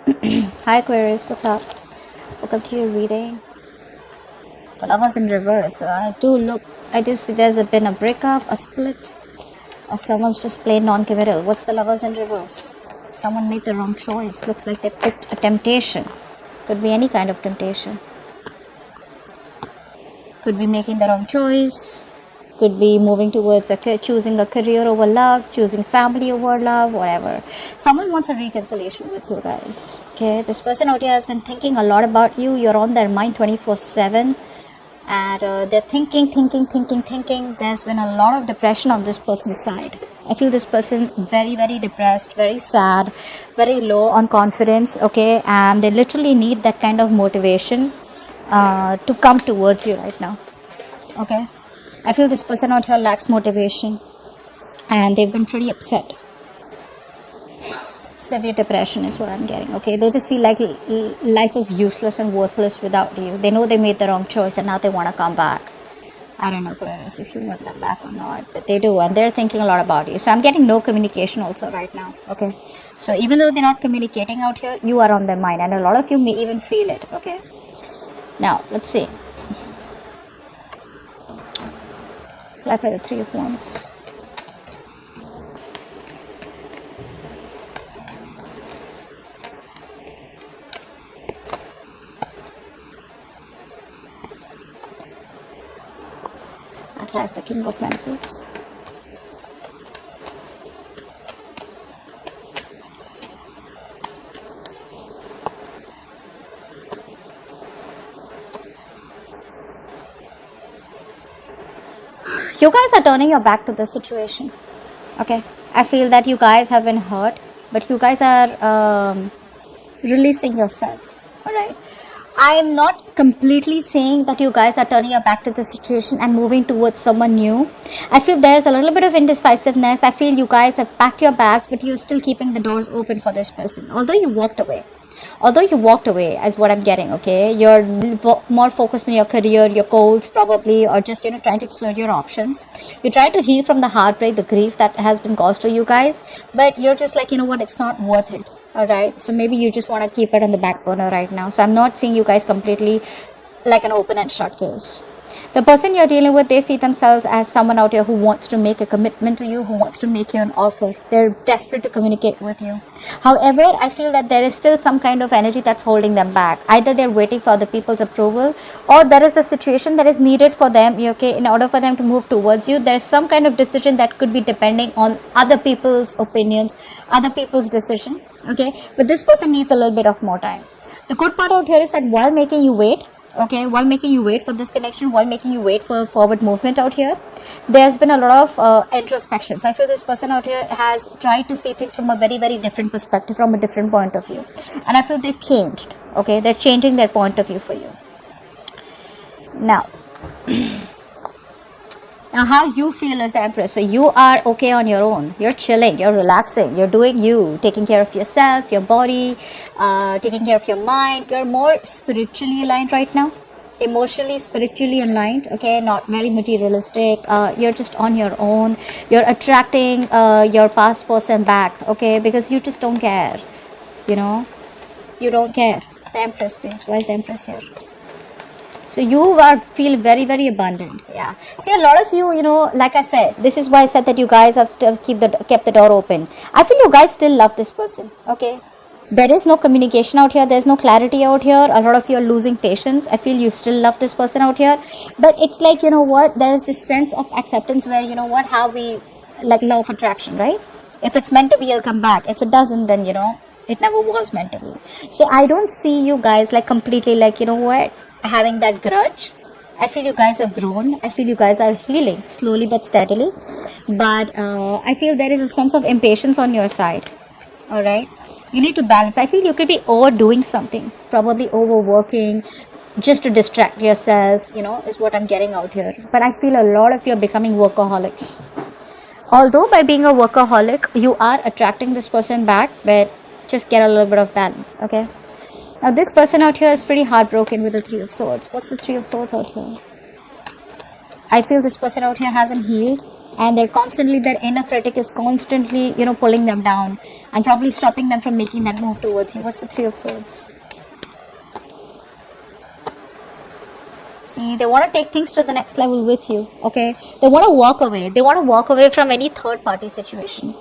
Hi Aquarius, what's up? Welcome to your reading. The Lovers in reverse. I do see there's been a breakup, a split, or someone's just plain non-committal. What's the Lovers in reverse? Someone made the wrong choice. Looks like they picked a temptation. Could be any kind of temptation. Could be making the wrong choice. Could be moving towards choosing a career over love, choosing family over love, whatever. Someone wants a reconciliation with you guys. Okay, this person out here has been thinking a lot about you. You're on their mind 24/7, and they're thinking. There's been a lot of depression on this person's side. I feel this person very, very depressed, very sad, very low on confidence. Okay, and they literally need that kind of motivation to come towards you right now. Okay. I feel this person out here lacks motivation and they've been pretty upset. Severe depression is what I'm getting. Okay, they just feel like life is useless and worthless without you. They know they made the wrong choice and now they want to come back. I don't know, Aquarius, if you want them back or not, but they do, and they're thinking a lot about you. So I'm getting no communication also right now. Okay, so even though they're not communicating out here, you are on their mind, and a lot of you may even feel it. Okay, now let's see. Life by the Three of Wands. I'd like the King of Pentacles. You guys are turning your back to this situation. Okay, I feel that you guys have been hurt, but you guys are releasing yourself. Alright, I am not completely saying that you guys are turning your back to the situation and moving towards someone new. I feel there's a little bit of indecisiveness. I feel you guys have packed your bags, but you're still keeping the doors open for this person, although you walked away. Is what I'm getting. Okay, you're more focused on your career, your goals probably, or just trying to explore your options. You're trying to heal from the heartbreak, the grief that has been caused to you guys, but you're just like, what, it's not worth it. All right, so maybe you just want to keep it on the back burner right now. So I'm not seeing you guys completely like an open and shut case. The person you're dealing with, they see themselves as someone out here who wants to make a commitment to you, who wants to make you an offer. They're desperate to communicate with you. However, I feel that there is still some kind of energy that's holding them back. Either they're waiting for other people's approval, or there is a situation that is needed for them, okay, in order for them to move towards you. There's some kind of decision that could be depending on other people's opinions, other people's decision, okay, but this person needs a little bit of more time. The good part out here is that while making you wait, okay, while making you wait for this connection, while making you wait for forward movement out here, there's been a lot of introspection. So I feel this person out here has tried to see things from a very, very different perspective, from a different point of view, and I feel they've changed. Okay, they're changing their point of view for you now. Now, how you feel as the Empress. So you are okay on your own. You're chilling. You're relaxing. You're doing you. Taking care of yourself, your body, taking care of your mind. You're more spiritually aligned right now. Emotionally, spiritually aligned. Okay, not very materialistic. You're just on your own. You're attracting your past person back. Okay, because you just don't care. You don't care. The Empress, please. Why is the Empress here? So you feel very, very abundant. Yeah. See, a lot of you, like I said, this is why I said that you guys have still kept the door open. I feel you guys still love this person. Okay. There is no communication out here. There's no clarity out here. A lot of you are losing patience. I feel you still love this person out here. But it's like, there is this sense of acceptance where, how we, like law of attraction, right? If it's meant to be, it'll come back. If it doesn't, then, it never was meant to be. So I don't see you guys like completely like, having that grudge. I feel you guys have grown. I feel you guys are healing slowly but steadily. But I feel there is a sense of impatience on your side. All right. You need to balance. I feel you could be overdoing something, probably overworking, just to distract yourself, is what I'm getting out here. But I feel a lot of you are becoming workaholics. Although by being a workaholic, you are attracting this person back, but just get a little bit of balance. Okay. Now this person out here is pretty heartbroken with the Three of Swords. What's the Three of Swords out here? I feel this person out here hasn't healed, and their inner critic is constantly, pulling them down. and probably stopping them from making that move towards you. What's the Three of Swords? See, they want to take things to the next level with you, okay? They want to walk away. They want to walk away from any third party situation.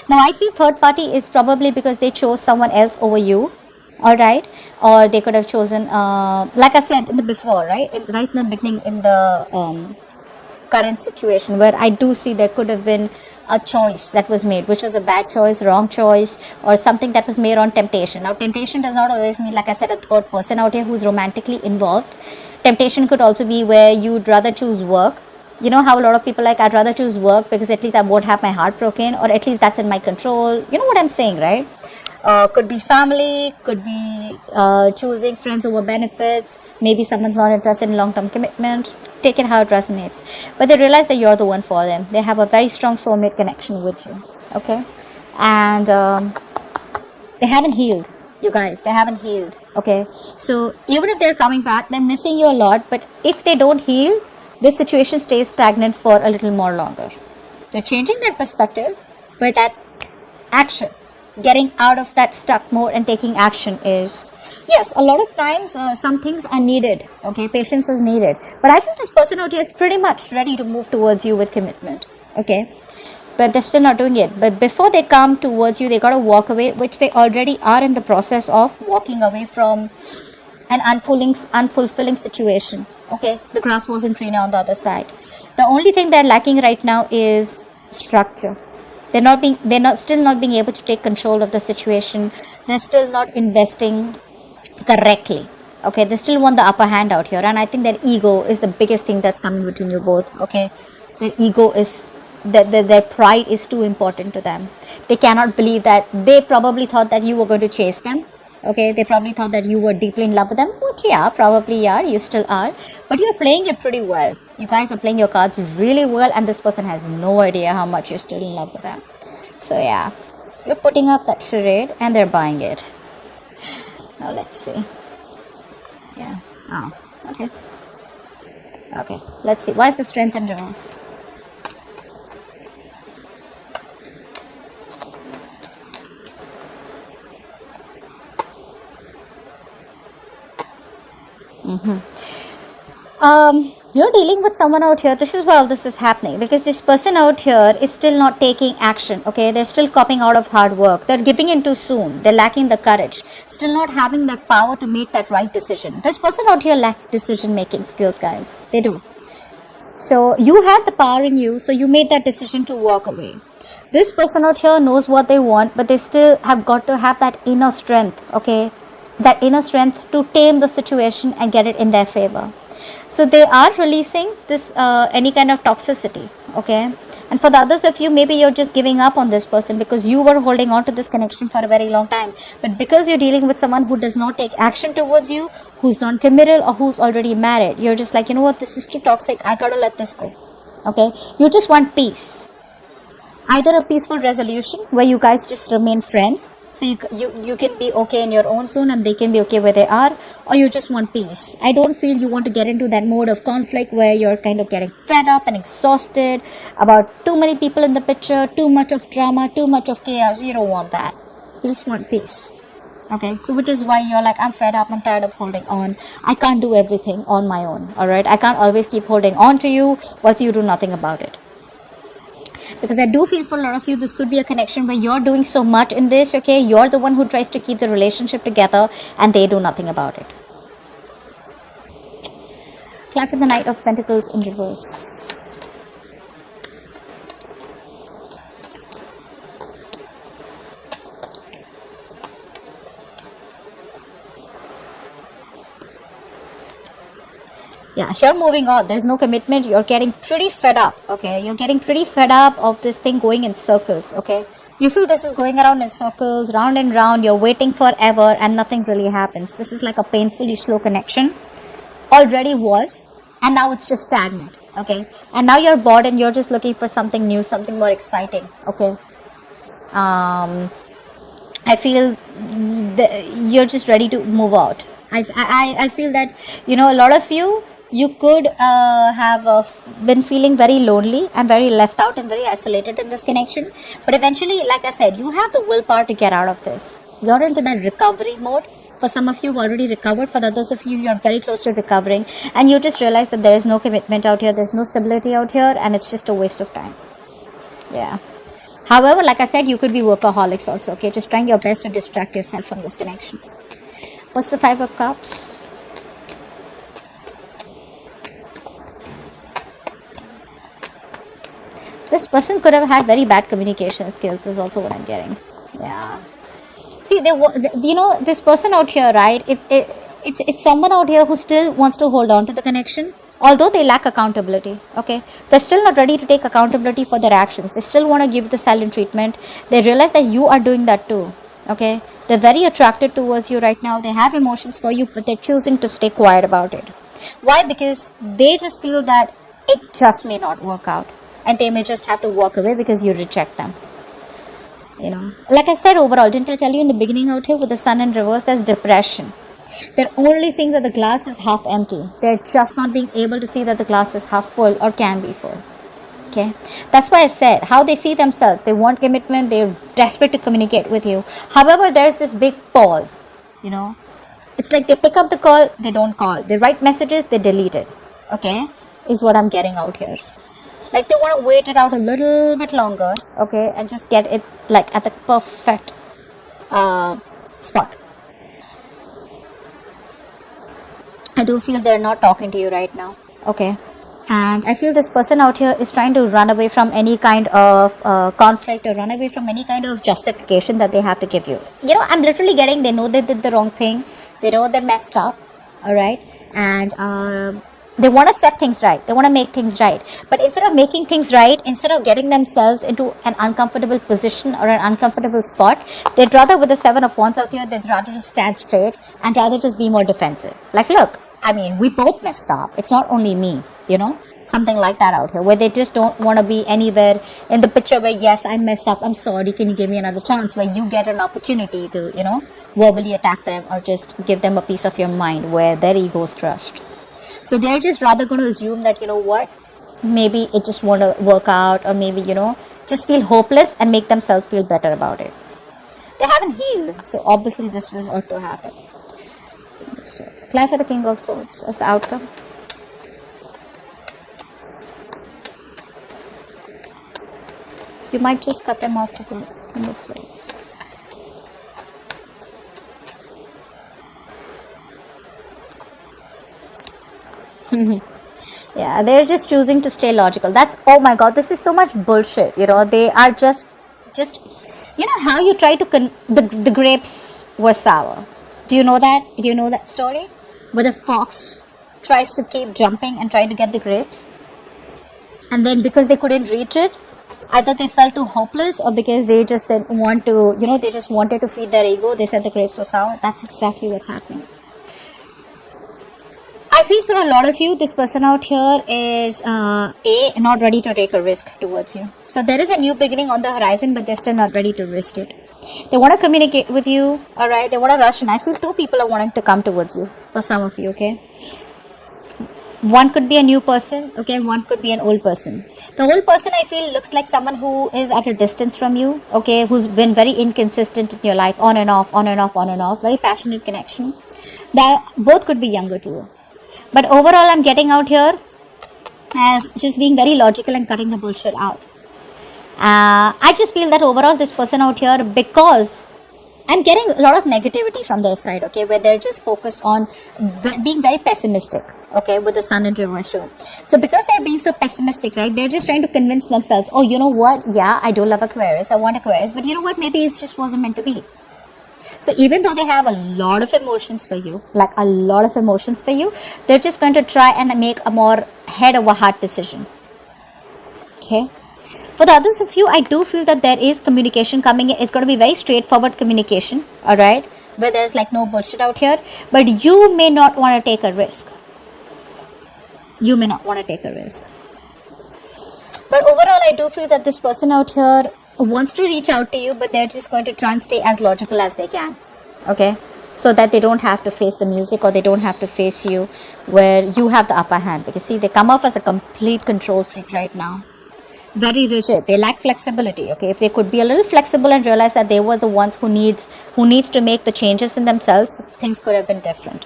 Now, I feel third party is probably because they chose someone else over you, all right? Or they could have chosen, like I said in the before, right? Right in the beginning, in the current situation, where I do see there could have been a choice that was made, which was a bad choice, wrong choice, or something that was made on temptation. Now, temptation does not always mean, like I said, a third person out here who's romantically involved. Temptation could also be where you'd rather choose work. You know how a lot of people like, I'd rather choose work because at least I won't have my heart broken, or at least that's in my control. You know what I'm saying, right? Could be family, could be choosing friends over benefits. Maybe someone's not interested in long-term commitment. Take it how it resonates. But they realize that you're the one for them. They have a very strong soulmate connection with you. Okay? And they haven't healed. You guys, they haven't healed. Okay? So even if they're coming back, they're missing you a lot. But if they don't heal, this situation stays stagnant for a little more longer. They're changing their perspective, but that action, getting out of that stuck mode and taking action is, yes, a lot of times some things are needed. Okay, patience is needed. But I think this person out here is pretty much ready to move towards you with commitment. Okay, but they're still not doing it. But before they come towards you, they got to walk away, which they already are in the process of walking away from an unfulfilling situation. Okay, the grass wasn't greener on the other side. The only thing they're lacking right now is structure. They're still not being able to take control of the situation. They're still not investing correctly. Okay, they still want the upper hand out here, and I think their ego is the biggest thing that's coming between you both. Okay, their ego is their pride is too important to them. They cannot believe that they probably thought that you were going to chase them. Okay, they probably thought that you were deeply in love with them, which yeah, probably are, you still are, but you're playing it pretty well. You guys are playing your cards really well, and this person has no idea how much you're still in love with them. So yeah, you're putting up that charade and they're buying it. Now let's see. Yeah, oh, okay. Okay, let's see, why is the Strength and Reverse? You're dealing with someone out here. This is why all this is happening, because this person out here is still not taking action. Okay, they're still copping out of hard work. They're giving in too soon. They're lacking the courage, still not having that power to make that right decision. This person out here lacks decision making skills, guys. They do. So you had the power in you, so you made that decision to walk away. This person out here knows what they want, but they still have got to have that inner strength. Okay, that inner strength to tame the situation and get it in their favor. So they are releasing this any kind of toxicity. Okay, and for the others of you, maybe you're just giving up on this person because you were holding on to this connection for a very long time, but because you're dealing with someone who does not take action towards you, who's non-committal, or who's already married, you're just like, you know what, this is too toxic, I gotta let this go. Okay, you just want peace, either a peaceful resolution where you guys just remain friends, so you can be okay in your own zone and they can be okay where they are, or you just want peace. I don't feel you want to get into that mode of conflict where you're kind of getting fed up and exhausted about too many people in the picture, too much of drama, too much of chaos. You don't want that. You just want peace. Okay, so which is why you're like, I'm fed up, I'm tired of holding on. I can't do everything on my own. Alright, I can't always keep holding on to you whilst you do nothing about it. Because I do feel for a lot of you, this could be a connection where you're doing so much in this, okay? You're the one who tries to keep the relationship together and they do nothing about it. Clock with the Knight of Pentacles in reverse. Yeah, you're moving on. There's no commitment. You're getting pretty fed up. Okay, you're getting pretty fed up of this thing going in circles. Okay, you feel this is going around in circles, round and round. You're waiting forever and nothing really happens. This is like a painfully slow connection. Already was, and now it's just stagnant. Okay, and now you're bored and you're just looking for something new, something more exciting. Okay, I feel you're just ready to move out. I feel that, you know, a lot of you, You could have been feeling very lonely and very left out and very isolated in this connection. But eventually, like I said, you have the willpower to get out of this. You're into that recovery mode. For some of you, you've already recovered. For the others of you, you're very close to recovering. And you just realize that there is no commitment out here. There's no stability out here. And it's just a waste of time. Yeah. However, like I said, you could be workaholics also. Okay. Just trying your best to distract yourself from this connection. What's the Five of Cups? This person could have had very bad communication skills is also what I'm getting. Yeah. See, this person out here, right? It's someone out here who still wants to hold on to the connection, although they lack accountability. Okay, they're still not ready to take accountability for their actions. They still want to give the silent treatment. They realize that you are doing that too. Okay, they're very attracted towards you right now. They have emotions for you, but they're choosing to stay quiet about it. Why? Because they just feel that it just may not work out. And they may just have to walk away because you reject them. You know, like I said, overall, didn't I tell you in the beginning out here with the sun in reverse, there's depression. They're only seeing that the glass is half empty. They're just not being able to see that the glass is half full or can be full. Okay, that's why I said how they see themselves. They want commitment. They're desperate to communicate with you. However, there's this big pause. You know, it's like they pick up the call, they don't call. They write messages, they delete it. Okay, is what I'm getting out here. Like they want to wait it out a little bit longer, okay, and just get it like at the perfect spot. I do feel they're not talking to you right now, okay. And I feel this person out here is trying to run away from any kind of conflict or run away from any kind of justification that they have to give you. You know, I'm literally getting, they know they did the wrong thing. They know they messed up, alright. And they want to set things right. They want to make things right. But instead of making things right, instead of getting themselves into an uncomfortable position or an uncomfortable spot, they'd rather, with the Seven of Wands out here, they'd rather just stand straight and rather just be more defensive. Like, look, I mean, we both messed up. It's not only me, you know, something like that out here, where they just don't want to be anywhere in the picture where, yes, I messed up, I'm sorry, can you give me another chance, where you get an opportunity to, you know, verbally attack them or just give them a piece of your mind where their ego is crushed. So they're just rather going to assume that, you know what, maybe it just won't work out, or maybe, you know, just feel hopeless and make themselves feel better about it. They haven't healed, so obviously this was ought to happen. Clarify the King of Swords as the outcome. You might just cut them off for the King of Swords. Yeah, they're just choosing to stay logical. That's, oh my god, this is so much bullshit. You know, they are just you know how you try to the grapes were sour. Do you know that? Do you know that story where the fox tries to keep jumping and trying to get the grapes, and then because they couldn't reach it, either they felt too hopeless or because they just didn't want to, you know, they just wanted to feed their ego, they said the grapes were sour. That's exactly what's happening. I feel for a lot of you, this person out here is not ready to take a risk towards you. So there is a new beginning on the horizon, but they're still not ready to risk it. They want to communicate with you, alright? They want to rush in. I feel two people are wanting to come towards you, for some of you, okay? One could be a new person, okay? One could be an old person. The old person, I feel, looks like someone who is at a distance from you, okay? Who's been very inconsistent in your life, on and off, on and off, on and off. Very passionate connection. That both could be younger to you. But overall, I'm getting out here as just being very logical and cutting the bullshit out. I just feel that overall, this person out here, because I'm getting a lot of negativity from their side, okay, where they're just focused on being very pessimistic, okay, with the sun in reverse too. So because they're being so pessimistic, right, they're just trying to convince themselves, oh, you know what, yeah, I do love Aquarius, I want Aquarius, but you know what, maybe it just wasn't meant to be. So even though they have a lot of emotions for you, like a lot of emotions for you, they're just going to try and make a more head over heart decision. Okay. For the others of you, I do feel that there is communication coming in. It's going to be very straightforward communication. Alright. Where there's like no bullshit out here. But you may not want to take a risk. You may not want to take a risk. But overall, I do feel that this person out here wants to reach out to you, but they're just going to try and stay as logical as they can. Okay. so that they don't have to face the music, or they don't have to face you, where you have the upper hand. Because see, they come off as a complete control freak right now. Very rigid. They lack flexibility. Okay, if they could be a little flexible and realize that they were the ones who needs to make the changes in themselves, things could have been different.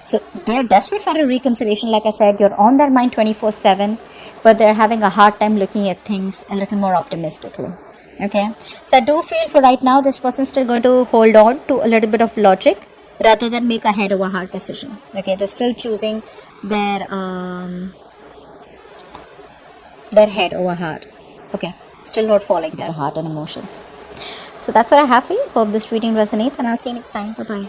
So they're desperate for a reconciliation. Like I said, you're on their mind 24/7, but they're having a hard time looking at things a little more optimistically. Okay, so I do feel for right now this person's still going to hold on to a little bit of logic rather than make a head over heart decision. Okay, they're still choosing their head over heart. Okay, still not following their heart and emotions. So that's what I have for you. Hope this reading resonates, and I'll see you next time. Bye bye.